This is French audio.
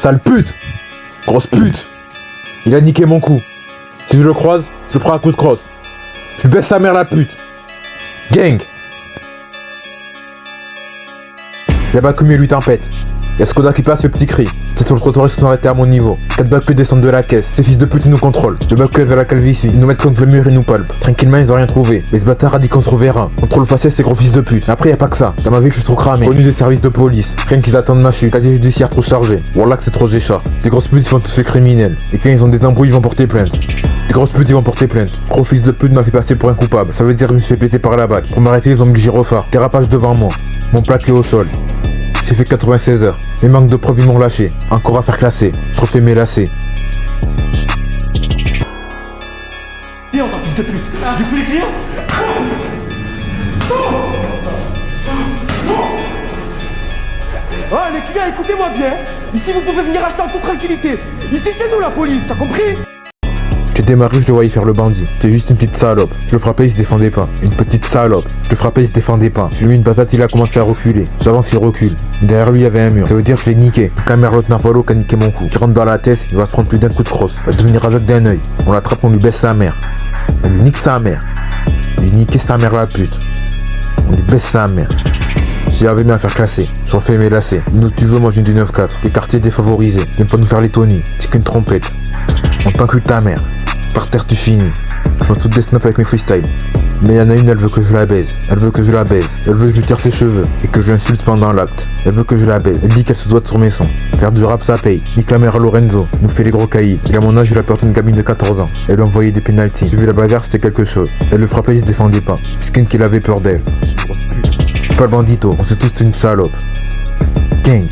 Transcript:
Sale pute. Grosse pute. Il a niqué mon coup. Si je le croise, je le prends un coup de crosse. Je baisse sa mère la pute. Gang. Y'a Bakumi et lui tempête. Y'a Skoda qui passe, fait petit cri. C'est sur le trottoir, ils se sont arrêtés à mon niveau. 4 Baku descendent de la caisse. Ces fils de pute ils nous contrôlent. Le Baku est vers la calvitie. Ils nous mettent contre le mur et nous palpent. Tranquillement, ils ont rien trouvé. Mais ce bâtard a dit qu'on se reverra. Contrôle faciès, c'est gros fils de pute. Après, y a pas que ça. Dans ma vie, je suis trop cramé. Connu des services de police. Rien qu'ils attendent ma chute. Casier judiciaire trop chargé. Wallah que c'est trop géchard. Des grosses putes, ils font tous les criminels. Et quand ils ont des embrouilles, ils vont porter plainte. Des grosses putes, ils vont porter plainte. Gros fils de pute m'a fait passer pour un coupable. Ça veut dire que je me suis fait péter par la bac. Pour m'arrêter, ils ont mis le gyrophare. Dérapage devant moi. Mon plaque est au sol. J'ai fait 96 heures. Les manques de preuves ils m'ont lâché. Encore à faire classer. Je refais mes lacets. Viens, ton fils de pute. Je n'ai plus les clients. Ah, les clients, écoutez-moi bien. Ici, vous pouvez venir acheter en toute tranquillité. Ici, c'est nous la police, t'as compris? J'ai démarré, je le voyais faire le bandit. C'est juste une petite salope. Je le frappais, il se défendait pas. Une petite salope. Je le frappais, il se défendait pas. J'ai lui une patate, il a commencé à reculer. J'avance, il recule. Derrière lui, il y avait un mur. Ça veut dire que je l'ai niqué. Camerlotte Napolo qui a niqué mon coup. Je rentre dans la tête, il va se prendre plus d'un coup de crosse. Il va devenir aveugle d'un œil. On l'attrape, on lui baisse sa mère. On lui nique sa mère. On lui nique sa mère la pute. On lui baisse sa mère. J'avais mis à faire classer. Je refais mes lacets. Nous tu veux, moi j'ai une du 9-4. Des quartiers défavorisés. Viens pas nous faire les Tony. C'est qu'une trompette. On t'encule ta mère. Par terre tu finis. Je fais toutes des snaps avec mes freestyles. Mais y'en a une, elle veut que je la baise. Elle veut que je la baise. Elle veut que je lui tire ses cheveux. Et que je l'insulte pendant l'acte. Elle veut que je la baise. Elle dit qu'elle se doit sur mes sons. Faire du rap ça paye. Nique la mère à Lorenzo. Nous fait les gros caillis. Et à mon âge, il a peur d'une gamine de 14 ans. Elle lui envoyait des pénaltys. J'ai vu la bagarre, c'était quelque chose. Elle le frappait, il se défendait pas. Puisqu'une qu'il avait peur d'elle. Pas le bandito, on sait tous c'est une salope. Gang.